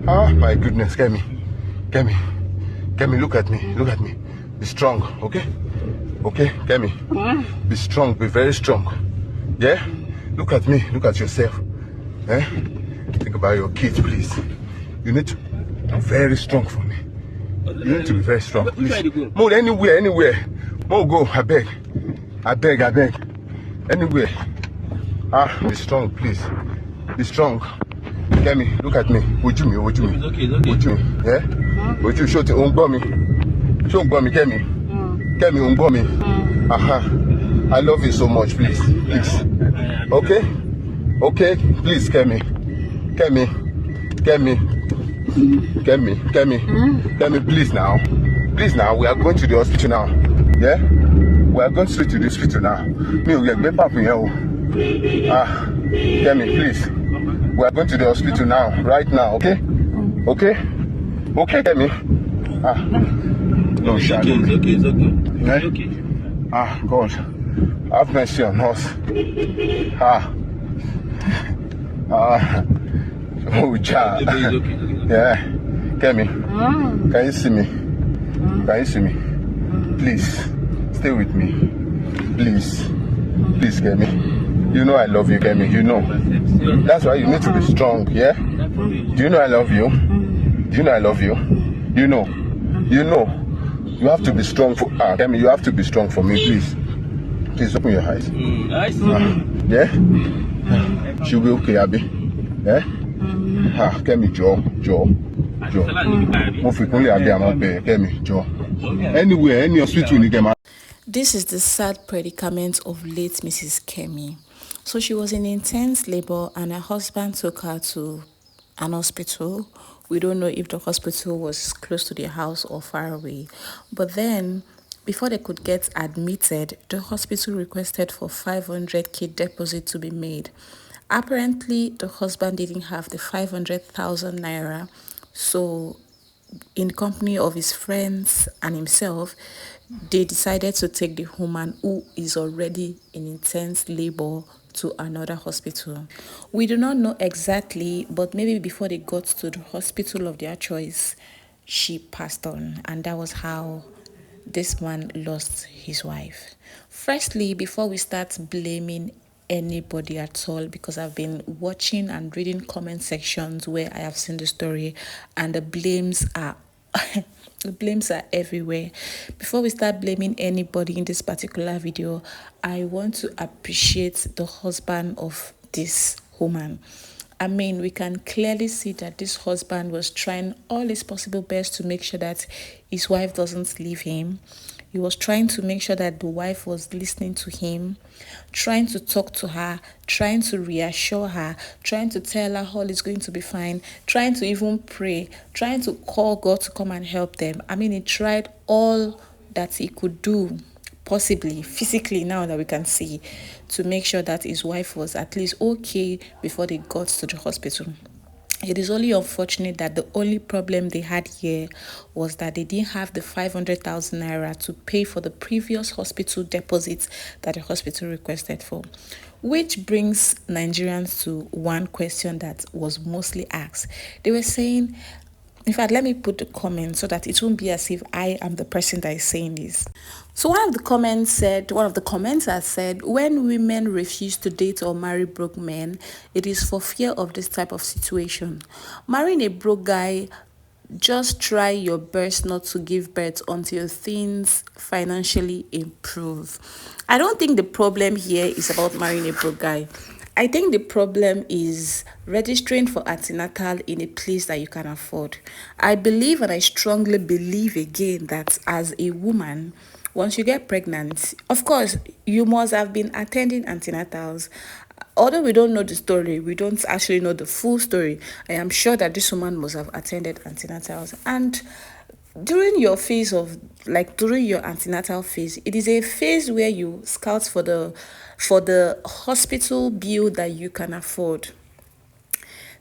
Ah, my goodness, Kemi. Kemi. Kemi, look at me. Look at me. Be strong, okay? Okay, Kemi. Be strong. Be very strong. Yeah? Look at me. Look at yourself. Eh? Think about your kids, please. You need to be very strong for me. You need to be very strong. Please. Move anywhere, anywhere. Move, go. I beg. I beg, I beg. Anywhere. Ah, be strong, please. Be strong. Kemi, look at me. Would you me? Would you me? Okay, okay. Would you me? Yeah? Would you show me? Show me, Kemi. Kemi, me. Aha. I love you so much, please. Please. Okay? Okay? Please, Kemi. Kemi. Kemi. Kemi. Kemi. Kemi, please now. Please now. We are going to the hospital now. Yeah? We are going straight to the hospital now. Me, we are going back here. Ah. Kemi, please. We are going to the hospital now. Right now. Okay? Okay? Okay, Kemi. Ah. No, it's okay, it's okay, it's okay. Yeah? It's okay. Ah, God. Have mercy on us. Ah. Ah. Oh, ja. It's okay, it's okay. Yeah. Kemi. Can you see me? Can you see me? Please. Stay with me. Please. Please, Kemi. You know I love you, Kemi. You know. That's why you need to be strong, yeah? Do you know I love you? Do you know I love you? You know. You know. You have to be strong for Kemi, you have to be strong for me, please. Please open your eyes. Yeah? She'll be okay, Abby. Yeah? Kemi, Joe. Kemi, Joe. Anywhere, any hospital you get. This is the sad predicament of late Mrs. Kemi. So she was in intense labor and her husband took her to an hospital. We don't know if the hospital was close to their house or far away. But then, before they could get admitted, the hospital requested for 500k deposit to be made. Apparently, the husband didn't have the 500,000 naira, so in company of his friends and himself, they decided to take the woman who is already in intense labor to another hospital. We do not know exactly, but maybe before they got to the hospital of their choice, she passed on, and that was how this man lost his wife. Firstly, before we start blaming anybody at all, because I've been watching and reading comment sections where I have seen the story and the blames are the blames are everywhere. Before we start blaming anybody in this particular video, I want to appreciate the husband of this woman. I mean, we can clearly see that this husband was trying all his possible best to make sure that his wife doesn't leave him. He was trying to make sure that the wife was listening to him, trying to talk to her, trying to reassure her, trying to tell her all is going to be fine, trying to even pray, trying to call God to come and help them. I mean, he tried all that he could do, possibly physically now that we can see, to make sure that his wife was at least okay before they got to the hospital. It is only unfortunate that the only problem they had here was that they didn't have the 500,000 naira to pay for the previous hospital deposits that the hospital requested for. Which brings Nigerians to one question that was mostly asked. They were saying, in fact, let me put the comment so that it won't be as if I am the person that is saying this. So one of the commenters said, when women refuse to date or marry broke men, it is for fear of this type of situation. Marrying a broke guy, just try your best not to give birth until things financially improve. I don't think the problem here is about marrying a broke guy. I think the problem is registering for antenatal in a place that you can afford. I believe, and I strongly believe again, that as a woman, once you get pregnant, of course, you must have been attending antenatals. Although we don't know the story, we don't actually know the full story, I am sure that this woman must have attended antenatals. And during your antenatal phase, it is a phase where you scout for the hospital bill that you can afford.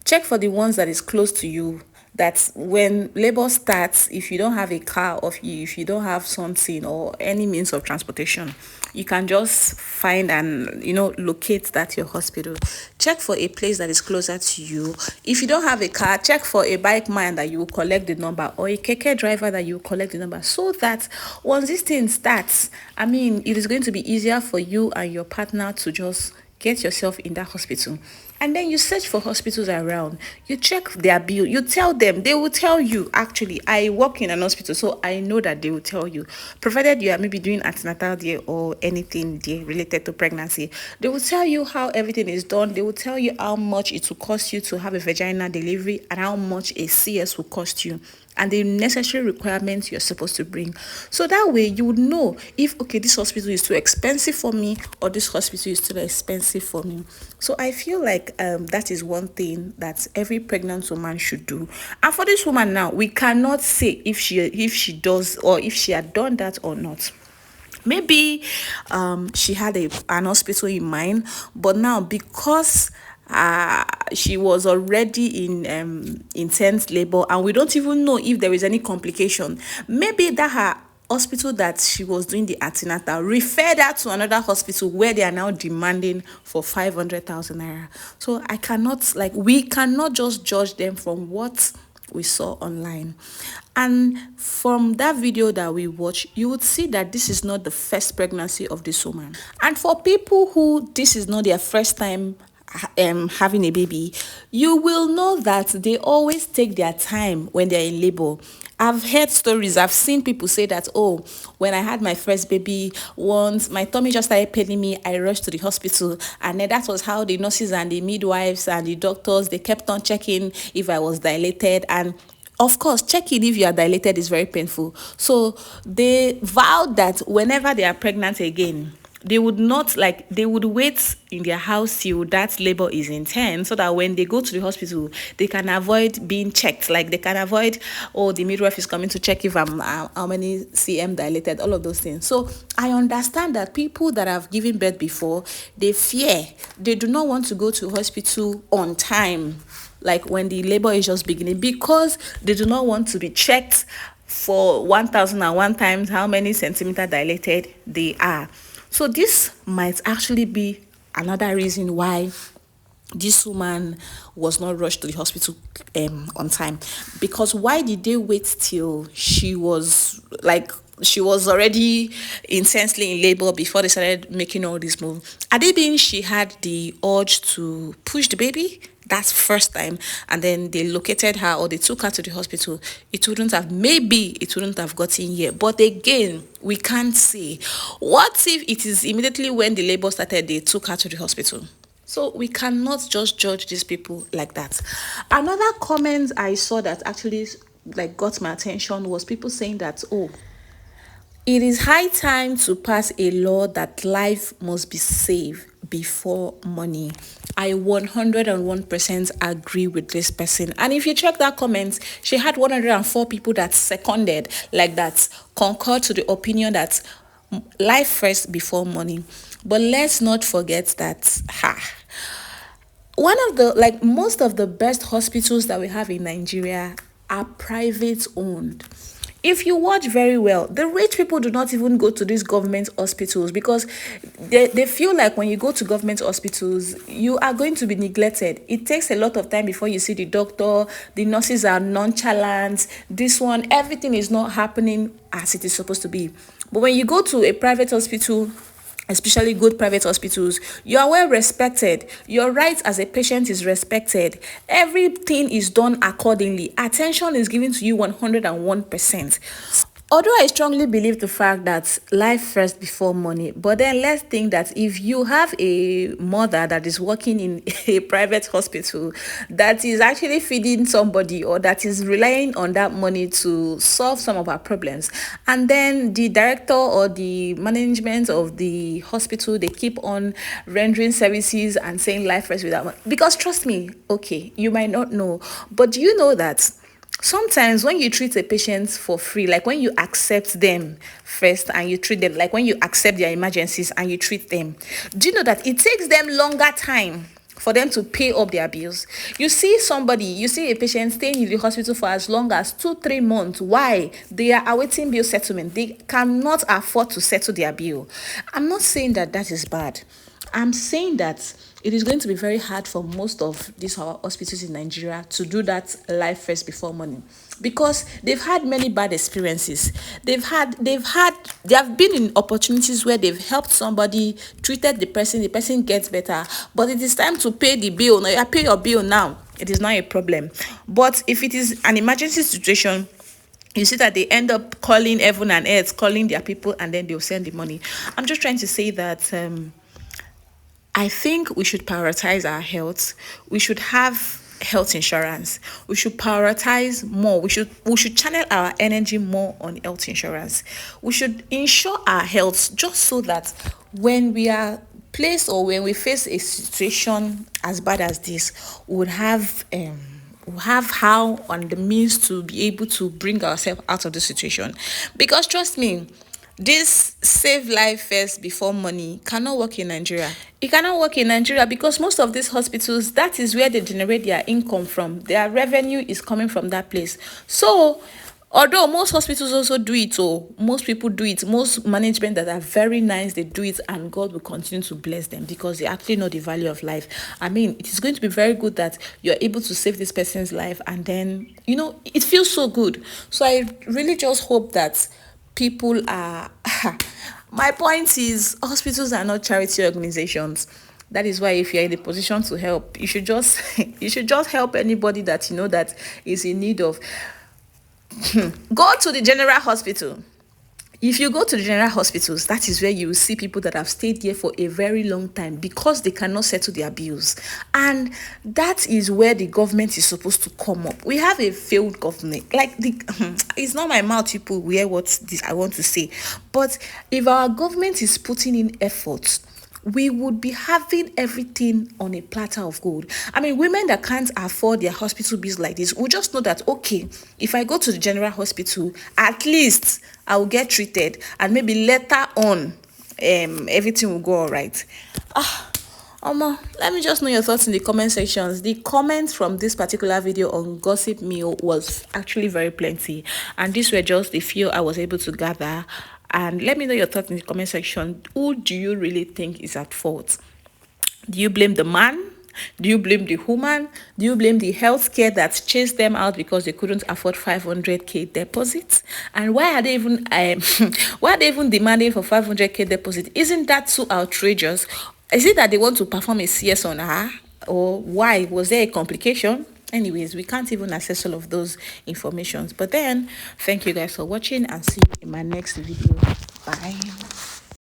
Check for the ones that is close to you. that when labor starts, if you don't have a car, or if you don't have something or any means of transportation, you can just find and locate that your hospital. Check for a place that is closer to you. If you don't have a car, check for a bike man that you will collect the number, or a keke driver that you will collect the number, so that once this thing starts, it is going to be easier for you and your partner to just get yourself in that hospital. And then you search for hospitals around, you check their bill, you tell them, they will tell you. Actually, I work in an hospital, so I know that they will tell you, provided you are maybe doing antenatal there or anything there related to pregnancy. They will tell you how everything is done. They will tell you how much it will cost you to have a vaginal delivery and how much a CS will cost you, and the necessary requirements you're supposed to bring. So that way you would know if, okay, this hospital is too expensive for me, or this hospital is too expensive for me. So I feel like that is one thing that every pregnant woman should do. And for this woman now, we cannot say if she does, or if she had done that or not. Maybe she had an hospital in mind, but now because she was already in intense labor, and we don't even know if there is any complication. Maybe that her hospital that she was doing the antenatal referred her to another hospital where they are now demanding for 500,000 naira. So we cannot just judge them from what we saw online. And from that video that we watched, you would see that this is not the first pregnancy of this woman. And for people who this is not their first time having a baby, you will know that they always take their time when they're in labor. I've heard stories, I've seen people say that, oh, when I had my first baby, once my tummy just started paining me, I rushed to the hospital. And then that was how the nurses and the midwives and the doctors, they kept on checking if I was dilated. And of course, checking if you are dilated is very painful. So they vowed that whenever they are pregnant again, they would wait in their house till that labor is intense, so that when they go to the hospital, they can avoid being checked. Like, they can avoid, oh, the midwife is coming to check if I'm how many cm dilated, all of those things. So I understand that people that have given birth before, they fear, they do not want to go to hospital on time, like when the labor is just beginning, because they do not want to be checked for 1001 times how many centimeter dilated they are. So this might actually be another reason why this woman was not rushed to the hospital on time. Because why did they wait till she was already intensely in labor before they started making all these moves? Are they being she had the urge to push the baby? That's first time, and then they located her or they took her to the hospital. It wouldn't have gotten here. But again, we can't say. What if it is immediately when the labor started, they took her to the hospital? So we cannot just judge these people like that. Another comment I saw that actually got my attention was people saying that, oh, it is high time to pass a law that life must be saved before money. I 101% agree with this person. And if you check that comment, she had 104 people that seconded, concurred to the opinion that life first before money. But let's not forget that one of the most of the best hospitals that we have in Nigeria are private owned. If you watch very well, the rich people do not even go to these government hospitals, because they feel like when you go to government hospitals, you are going to be neglected. It takes a lot of time before you see the doctor. The nurses are nonchalant. This one, everything is not happening as it is supposed to be. But when you go to a private hospital, especially good private hospitals, you are well respected. Your rights as a patient is respected. Everything is done accordingly. Attention is given to you 101%. Although I strongly believe the fact that life first before money, but then let's think that if you have a mother that is working in a private hospital that is actually feeding somebody, or that is relying on that money to solve some of her problems, and then the director or the management of the hospital, they keep on rendering services and saying life first without money. Because trust me, okay, you might not know, but do you know that sometimes when you treat a patient for free, like when you accept them first and you treat them, like when you accept their emergencies and you treat them, do you know that it takes them longer time for them to pay up their bills. You see a patient staying in the hospital for as long as 2-3 months. Why? They are awaiting bill settlement. They cannot afford to settle their bill. I'm not saying that is bad. I'm saying that it is going to be very hard for most of these our hospitals in Nigeria to do that life first before money, because they've had many bad experiences. They have been in opportunities where they've helped somebody, treated the person gets better, but it is time to pay the bill. Now you pay your bill now. It is not a problem. But if it is an emergency situation, you see that they end up calling heaven and earth, calling their people, and then they'll send the money. I'm just trying to say that I think we should prioritize our health. We should have health insurance. We should prioritize more. We should channel our energy more on health insurance. We should insure our health, just so that when we are placed or when we face a situation as bad as this, we would have how and the means to be able to bring ourselves out of the situation. Because trust me, this save life first before money cannot work in Nigeria. It cannot work in Nigeria because most of these hospitals, that is where they generate their income from. Their revenue is coming from that place. So, although most hospitals also do it, or most people do it, most management that are very nice, they do it, and God will continue to bless them because they actually know the value of life. I mean, it is going to be very good that you're able to save this person's life, and then, it feels so good. So I really just hope that people are my point is, hospitals are not charity organizations. That is why if you're in a position to help, you should just help anybody that that is in need of. Go to the general hospital. If you go to the general hospitals, that is where you will see people that have stayed there for a very long time because they cannot settle their bills. And that is where the government is supposed to come up. We have a failed government. It's not my mouth, people hear what this I want to say. But if our government is putting in efforts, we would be having everything on a platter of gold. I mean, women that can't afford their hospital bills like this will just know that, okay, if I go to the general hospital, at least I will get treated, and maybe later on, everything will go all right. Let me just know your thoughts in the comment sections. The comments from this particular video on Gossip Meal was actually very plenty, and these were just the few I was able to gather. And let me know your thoughts in the comment section. Who do you really think is at fault? Do you blame the man? Do you blame the woman? Do you blame the healthcare that chased them out because they couldn't afford 500k deposit? And why are they even demanding for 500k deposit? Isn't that too outrageous? Is it that they want to perform a CS on her? Or why? Was there a complication? Anyways, we can't even access all of those informations. But then, thank you guys for watching, and see you in my next video. Bye.